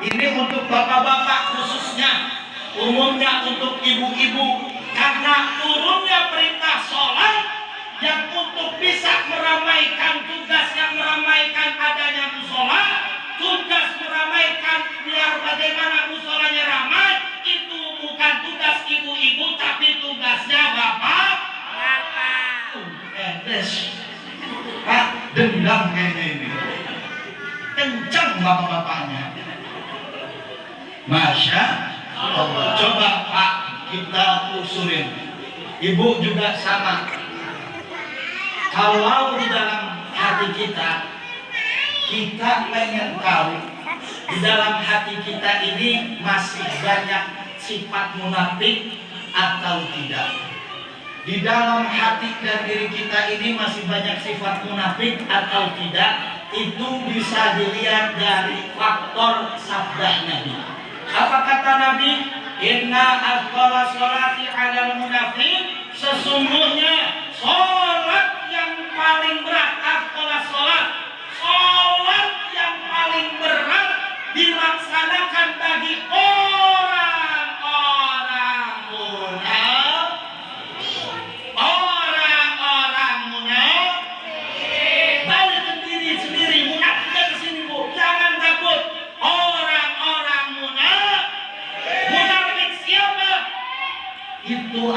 Ini untuk bapak-bapak khususnya, umumnya untuk ibu-ibu, karena turunnya perintah sholat yang untuk bisa meramaikan tugas yang meramaikan adanya musola, tugas meramaikan biar bagaimana musolanya ramai, itu bukan tugas ibu-ibu tapi tugasnya bapak. Pak dendam kayaknya ini, kencang bapak-bapaknya. Masya Allah. Coba Pak kita usulin, ibu juga sama. Kalau di dalam hati kita pengen tahu di dalam hati kita ini masih banyak sifat munafik atau tidak. Di dalam hati dan diri kita ini masih banyak sifat munafik atau tidak, itu bisa dilihat dari faktor sabda Nabi. Apa kata Nabi? Inna afdhala sholati 'alal munafiq, sesungguhnya sholat yang paling berat, afdhala sholat yang paling berat dilaksanakan bagi orang-orang munafik. Balik ke diri sendiri, munafik ke sini Bu, jangan takut. Orang-orang munafik siapa? Itu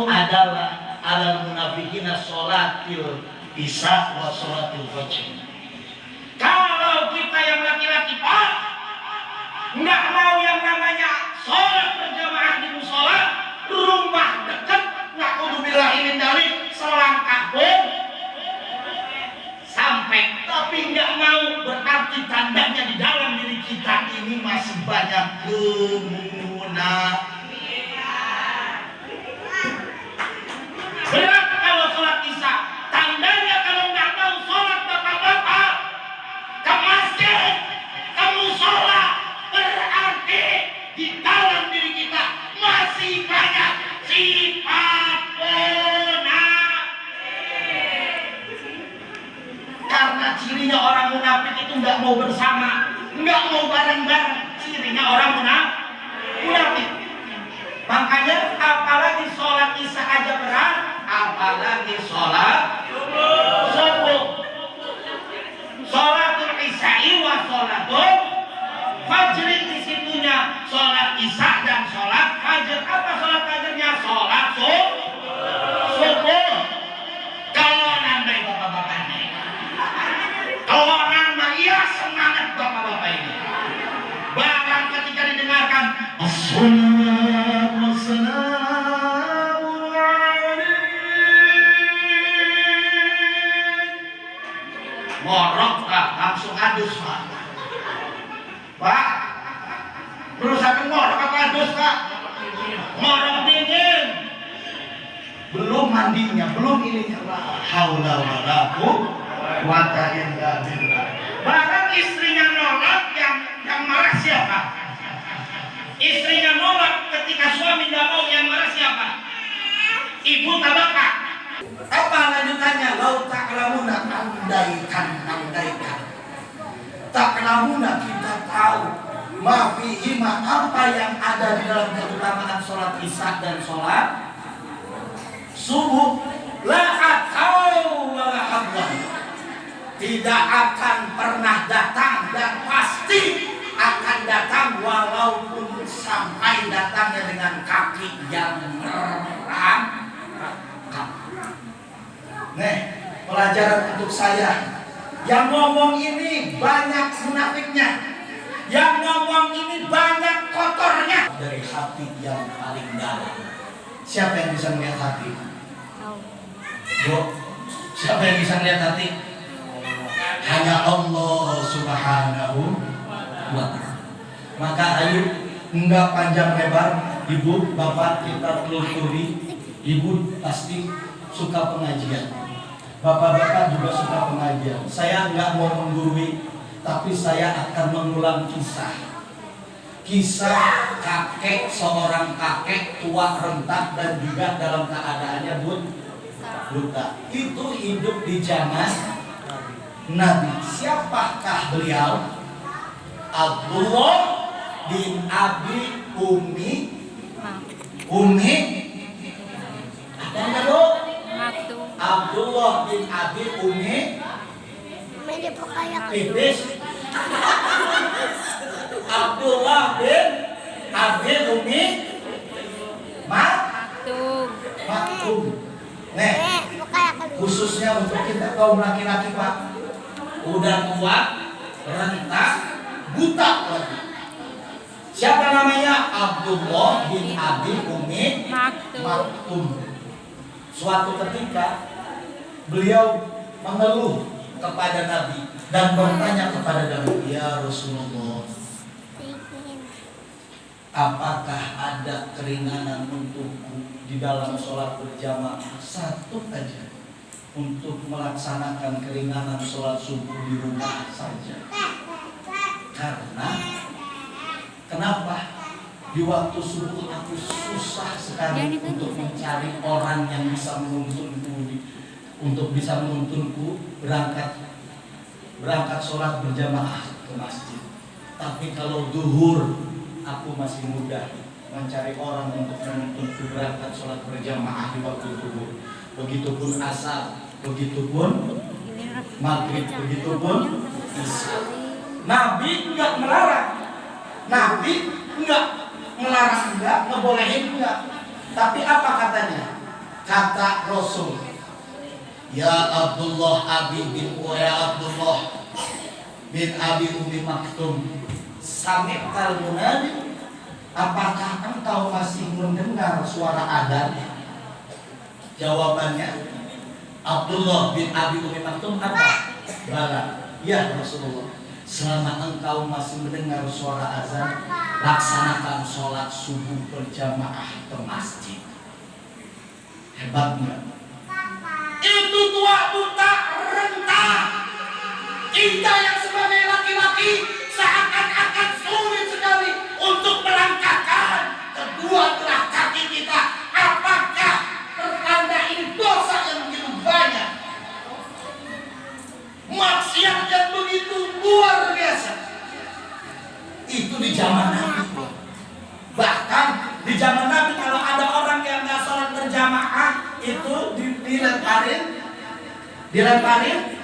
adalah alal munafikina sholatil isya wa sholatil fajr. Kalau kita yang laki-laki Pak nggak mau yang namanya sholat berjamaah di musola, rumah dekat, na'udzubillahi min dzalik, selangkah pun sampai, tapi nggak mau, berarti tandanya di dalam diri kita ini masih banyak kemunafikan. Berat kalau sholat isya, tandanya kalau nggak mau sholat bapak-bapak ke masjid, ke musola, berarti di dalam diri kita masih banyak sifat munafik. Karena cirinya orang munafik itu nggak mau bersama, nggak mau bareng-bareng, cirinya orang munafik. Makanya apalagi sholat isya aja berat, apalagi sholat subuh. Sholatul isya'i wa sholatul fajri, disitunya sholat isya dan sholat fajr. Apa sholat fajrnya? Sholat subuh. Kalau nambah bapak-bapak ini, kalau nambah iya semangat bapak-bapak ini. Barang ketika didengarkan as-salatu wassalamu alaik, morok Pak, langsung adus Pak, berusaha morok apa adus Pak? Morok dingin, belum mandinya, belum ininya. La haula wala quwwata illa billah. Bahkan istrinya nolak, yang marah siapa? Istrinya nolak ketika suami tidak mau, yang marah siapa? Ibu tak bapak. Apa lanjutannya? Lau ta'lamuna, andaikan. Ta'lamuna, kita tahu. Ma fihima, apa yang ada di dalam keutamaan sholat isya dan sholat subuh. La atau wala habwan, tidak akan pernah datang dan pasti akan datang, walaupun sampai datangnya dengan kaki yang merangkak. Nih, pelajaran untuk saya. Yang ngomong ini banyak munafiknya, yang ngomong ini banyak kotornya. Dari hati yang paling dalam. Siapa yang bisa melihat hati? Bu, siapa yang bisa melihat hati? Hanya Allah Subhanahu wa ta'ala. Maka ayo, enggak panjang lebar, ibu, bapak, kita telusuri. Ibu pasti suka pengajian, bapak-bapak juga suka pengajian. Saya enggak mau menggurui, tapi saya akan mengulang kisah kakek, seorang kakek tua rentak dan juga dalam keadaannya buta. Itu hidup di zaman Nabi. Siapakah beliau? Abdullah bin Abi Umi ada nggak Bu? Abdullah bin Abi Umi Iblis. Abdullah bin Abi Umi Maktum. Nih, khususnya untuk kita kaum laki-laki Pak, udah tua, rentak, buta lagi. Siapa namanya? Abdullah bin Abi Umi Maktum. Suatu ketika beliau mengeluh kepada Nabi dan bertanya kepada Nabi, ya Rasulullah, apakah ada keringanan untukku di dalam sholat berjamaah satu aja, untuk melaksanakan keringanan sholat subuh di rumah saja? Karena kenapa di waktu subuh aku susah sekali untuk mencari orang yang bisa menuntunku berangkat sholat berjamaah ke masjid. Tapi kalau duhur aku masih mudah mencari orang untuk menuntunku berangkat sholat berjamaah di waktu duhur. Begitupun asar, begitupun maghrib, begitupun isya. Nabi enggak melarang. Nabi enggak melarang, enggak ngebolehin, enggak. Tapi apa katanya? Kata Rasul, ya Abdullah bin Abi Umi Maktum, sami'tal munadi, apakah engkau masih mendengar suara adzan? Jawabannya Abdullah bin Abi Umi Maktum apa? Bala. Ya Rasulullah, selama engkau masih mendengar suara azan, laksanakan sholat subuh berjamaah ke masjid. Hebat enggak? Itu tua buta renta. Kita yang sebagai laki-laki seakan-akan sulit sekali untuk melangkahkan kedua belah kaki kita. Apakah pertanda ini dosa yang begitu banyak? Maksiat yang begitu luar biasa. Itu di zaman Nabi. Bahkan di zaman Nabi kalau ada orang yang nggak sholat berjamaah itu dilemparin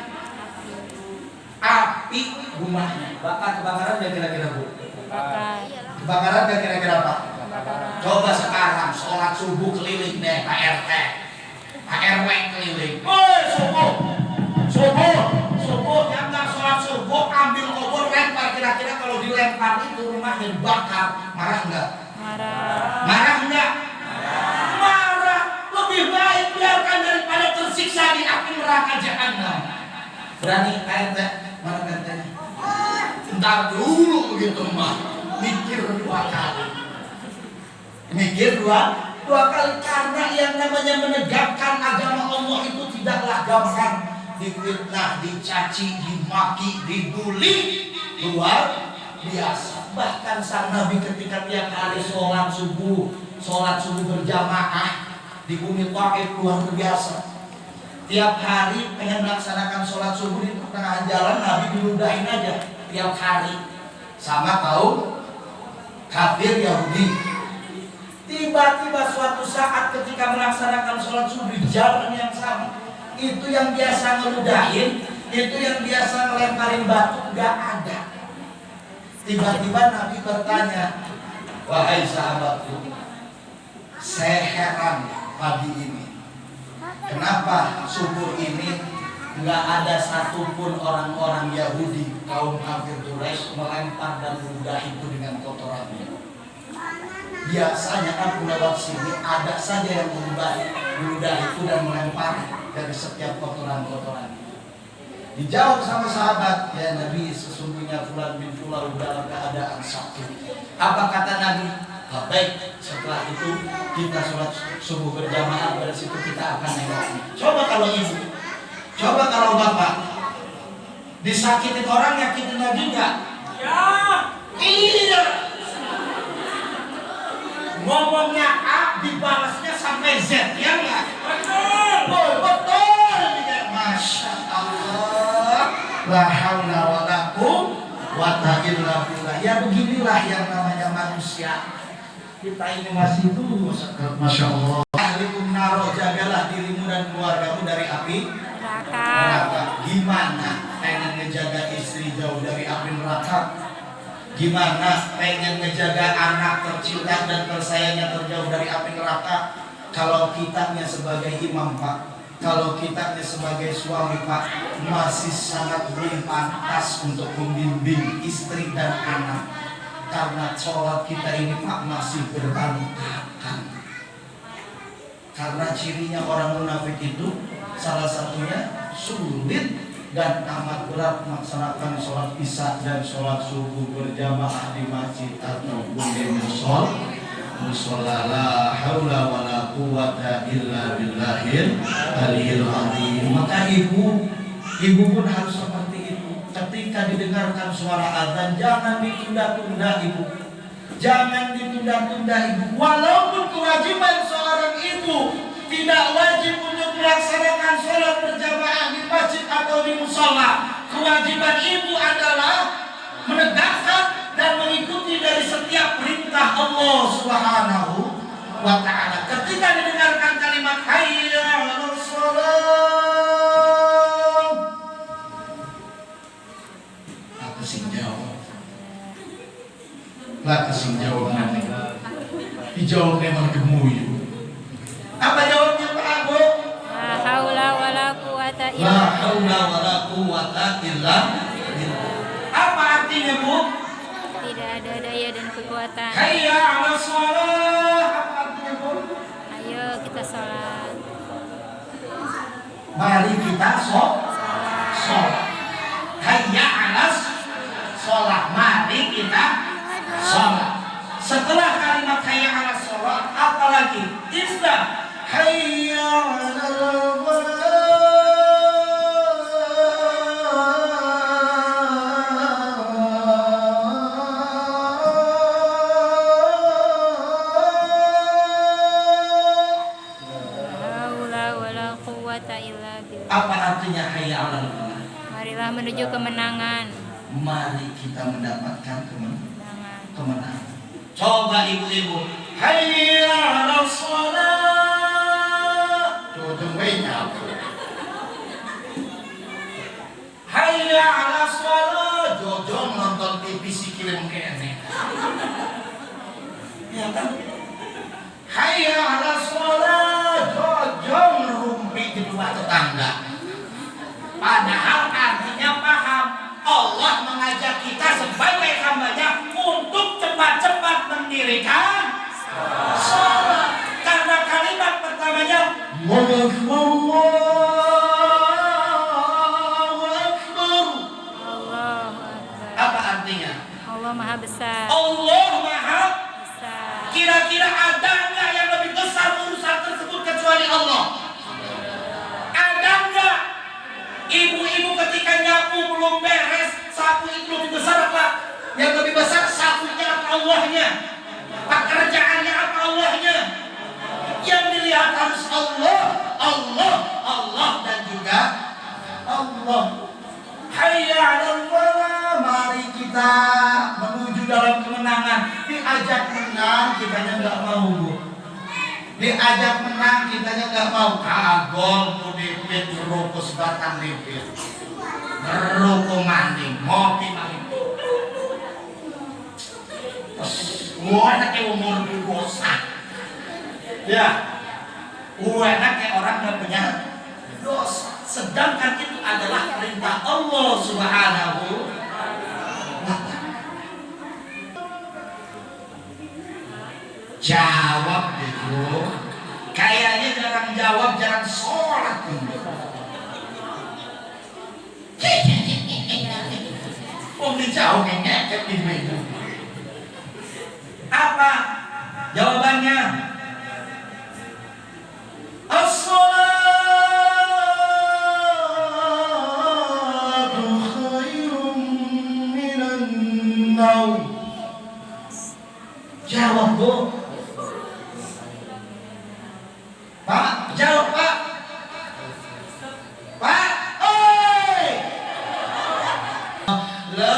api rumahnya. Bakar kebakaran gak kira-kira Bu? Kebakaran gak kira-kira Pak? Coba sekarang sholat subuh keliling deh Pak RT, Pak RW keliling. Subuh yang nggak sholat subuh ambil obor lempar, kira-kira kalau dilempar itu rumah dibakar, marah nggak? Marah nggak? Marah. Lebih baik biarkan daripada tersiksa di api neraka jahanam. Berani RT? Mana RT-nya? Ntar dulu begitu mah, mikir dua kali. Mikir dua kali, karena yang namanya menegakkan agama Allah itu tidaklah gampang. Difitnah, dicaci, dimaki, dibully luar biasa. Bahkan sang Nabi ketika tiap hari sholat subuh berjamaah di bumi Taif luar biasa. Tiap hari pengen melaksanakan sholat subuh di pertengahan jalan, Nabi diludahin aja tiap hari sama kaum kafir Yahudi. Tiba-tiba suatu saat ketika melaksanakan sholat subuh di jalan yang sama, itu yang biasa ngeludahin, itu yang biasa ngelemparin batu gak ada. Tiba-tiba Nabi bertanya, wahai sahabatku, saya heran pagi ini, kenapa subuh ini gak ada satupun orang-orang Yahudi kaum kafir Quraisy melempar dan meludah itu dengan kotorannya. Biasanya aku lewat sini ada saja yang meludah itu dan melempar dari setiap kotoran-kotoran. Dijawab sama sahabat, ya Nabi, sesungguhnya fulan bin fulan dalam keadaan sakit. Apa kata Nabi? Baik, setelah itu kita sholat subuh berjamaah, dari situ kita akan nengok. Coba kalau ibu, coba kalau bapak disakitin orang, nyakitin Nabi enggak? Ya, iya. Ngomongnya A, dibalasnya sampai Z, ya enggak? Betul. Masya Allah. La haula wa la quwata illa billah. Ya beginilah yang namanya manusia. Kita ini masih tulus. Masya Allah. Ahlikum naro, jagalah dirimu dan keluargamu dari api neraka. Gimana pengen ngejaga istri jauh dari api neraka? Gimana pengen ngejaga anak tercinta dan tersayangnya terjauh dari api neraka? Kalau kitanya sebagai imam, Pak, kalau kitanya sebagai suami, Pak, masih sangat belum pantas untuk membimbing istri dan anak. Karena sholat kita ini, Pak, masih berantakan. Karena cirinya orang munafik itu salah satunya sulit dan amat berat melaksanakan sholat isya dan sholat subuh berjamaah di masjid ataupun di musola. La haula wala quwata illa billahil aliyil azim. Maka ibu pun harus seperti itu. Ketika didengarkan suara azan, jangan ditunda-tunda ibu. Jangan ditunda-tunda ibu. Walaupun kewajiban seorang ibu tidak wajib untuk melaksanakan sholat berjamaah di masjid atau di musola. Kewajiban ibu adalah menegakkan dan mengikuti dari setiap perintah Allah Subhanahu wa ta'ala. Ketika didengarkan kalimat hayya 'alas shalah, aku sing jawab. Lah sing jawab nanti. Dijawab memang gemuyu. Apa jawabnya Pak Abu? La haula wala quwata illa La haula wala quwata illa billah. Apa artinya, Bu? Tidak ada daya dan kekuatan. Hayya 'alas shalah. Apa artinya, Bu? Ayo kita sholat. Mari kita sholat. Hayya 'alas shalah. Mari kita sholat. Setelah kalimat hayya 'alas shalah, apa lagi? Istilah hayya 'alal falah. Apa artinya hayya 'alal falah? Marilah menuju kemenangan. Mari kita mendapatkan kemenangan. Coba ibu-ibu, hayya 'alas shalah. Jujung banyak. Hayya 'alas shalah. Jujung nonton TV sikilem kene. Ya kan? Hayya 'alas shalah. Jujung rumpi di rumah tetangga. Padahal artinya paham. Allah mengajak kita sebagai hambanya untuk cepat-cepat mendirikan sholat. Karena kalimat pertamanya Allahu Akbar. Apa artinya? Allah Maha Besar. Allah Maha Besar. Kira-kira ada nggak yang lebih besar urusan tersebut kecuali Allah? Ada nggak? Ibu-ibu ketika nyapu belum beres, sapu itu lebih besar apa? Yang lebih besar sapunya apa Allahnya? Pekerjaannya apa Allahnya? Yang dilihat harus Allah, dan juga Allah. Hayya 'alal falah. Mari kita menuju dalam kemenangan. Diajak menang, kitanya nggak mau, Bu. Diajak menang, kitanya nggak mau. Kagol pudipit ngerokok sebatang lipit, ngerokok maning, ngopi maning. Enak kayak umur dosa. Ya, enak kayak orang nggak punya dosa. Sedangkan itu adalah perintah Allah Subhanahu wa ta'ala. Jawab itu. Kayaknya jarang jawab, jarang sholat. Oh, dijawab ngekek ibu. Apa jawabannya? As-salatu khairum minan naum. Jawab, Bu. Pak, jawab, Pak. Pak, oi. La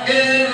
In